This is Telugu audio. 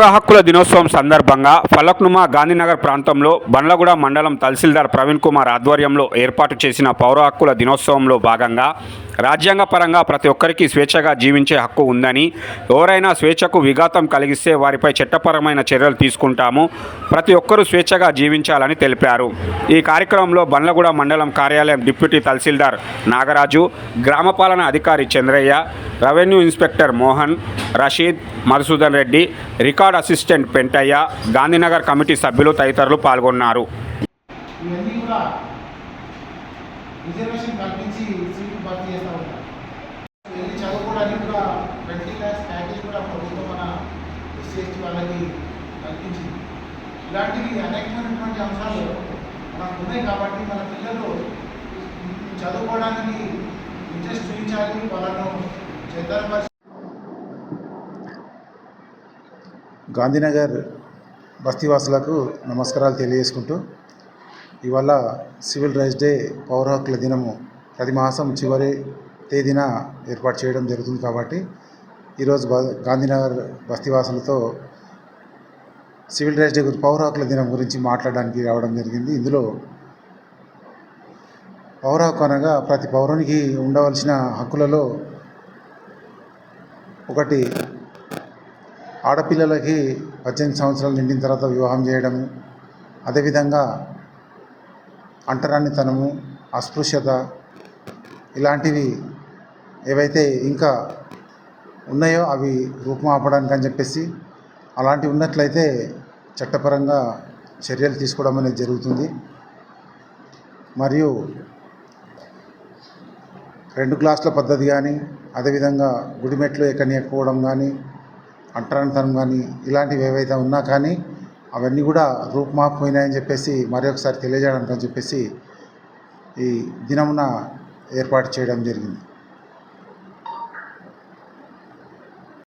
పౌర హక్కుల దినోత్సవం సందర్భంగా ఫలక్నుమా గాంధీనగర్ ప్రాంతంలో బండ్లగూడ మండలం తహసీల్దార్ ప్రవీణ్ కుమార్ ఆధ్వర్యంలో ఏర్పాటు చేసిన పౌర హక్కుల దినోత్సవంలో భాగంగా రాజ్యాంగపరంగా ప్రతి ఒక్కరికి స్వేచ్ఛగా జీవించే హక్కు ఉందని, ఎవరైనా స్వేచ్ఛకు విఘాతం కలిగిస్తే వారిపై చట్టపరమైన చర్యలు తీసుకుంటాము, ప్రతి ఒక్కరూ స్వేచ్ఛగా జీవించాలని తెలిపారు. ఈ కార్యక్రమంలో బండ్లగూడ మండలం కార్యాలయం డిప్యూటీ తహసీల్దార్ నాగరాజు, గ్రామపాలన అధికారి Chandraiah, revenue inspector Mohan, Rasheed, Madhusudan Reddy, record assistant Pentaiah, Gandhinagar committee సభ్యులు తదితరులు పాల్గొన్నారు. రిజర్వేషన్ కల్పించి సీట్లు భర్తీ చేస్తూ ఉంటారు. వెళ్ళి చదువుకోవడానికి కూడా 20 lakhs ప్యాకేజ్ కూడా ప్రభుత్వం మన ఎస్సీ వాళ్ళకి కల్పించింది. ఇలాంటివి అనేకమైనటువంటి అంశాలు మనకు ఉన్నాయి కాబట్టి మన పిల్లలు చదువుకోవడానికి ఇంట్రెస్ట్ చూపించాలి, వాళ్ళను చేతనపరిచి. గాంధీనగర్ బస్తీవాసులకు నమస్కారాలు తెలియజేసుకుంటూ, ఇవాళ సివిల్ రైట్స్ డే పౌర హక్కుల దినము ప్రతి మాసం చివరి తేదీన ఏర్పాటు చేయడం జరుగుతుంది. కాబట్టి ఈరోజు గాంధీనగర్ బస్తీవాసులతో సివిల్ రైట్స్ డే పౌర హక్కుల దినం గురించి మాట్లాడడానికి రావడం జరిగింది. ఇందులో పౌర హక్కు అనగా ప్రతి పౌరునికి ఉండవలసిన హక్కులలో ఒకటి, ఆడపిల్లలకి 18 సంవత్సరాలు నిండిన తర్వాత వివాహం చేయడము, అదేవిధంగా అంటరానితనము, అస్పృశ్యత, ఇలాంటివి ఏవైతే ఇంకా ఉన్నాయో అవి రూపుమాపడానికి అని చెప్పేసి, అలాంటివి ఉన్నట్లయితే చట్టపరంగా చర్యలు తీసుకోవడం అనేది జరుగుతుంది. మరియు 2 గ్లాసుల పద్ధతి కానీ, అదేవిధంగా గుడిమెట్లు ఎక్కకపోవడం కానీ, అంటరానితనం కానీ, ఇలాంటివి ఏవైతే ఉన్నా కానీ అవన్నీ కూడా రూపుమాపోయినాయని చెప్పేసి మరొకసారి తెలియజేయడానికి అని చెప్పేసి ఈ దినమున ఏర్పాటు చేయడం జరిగింది.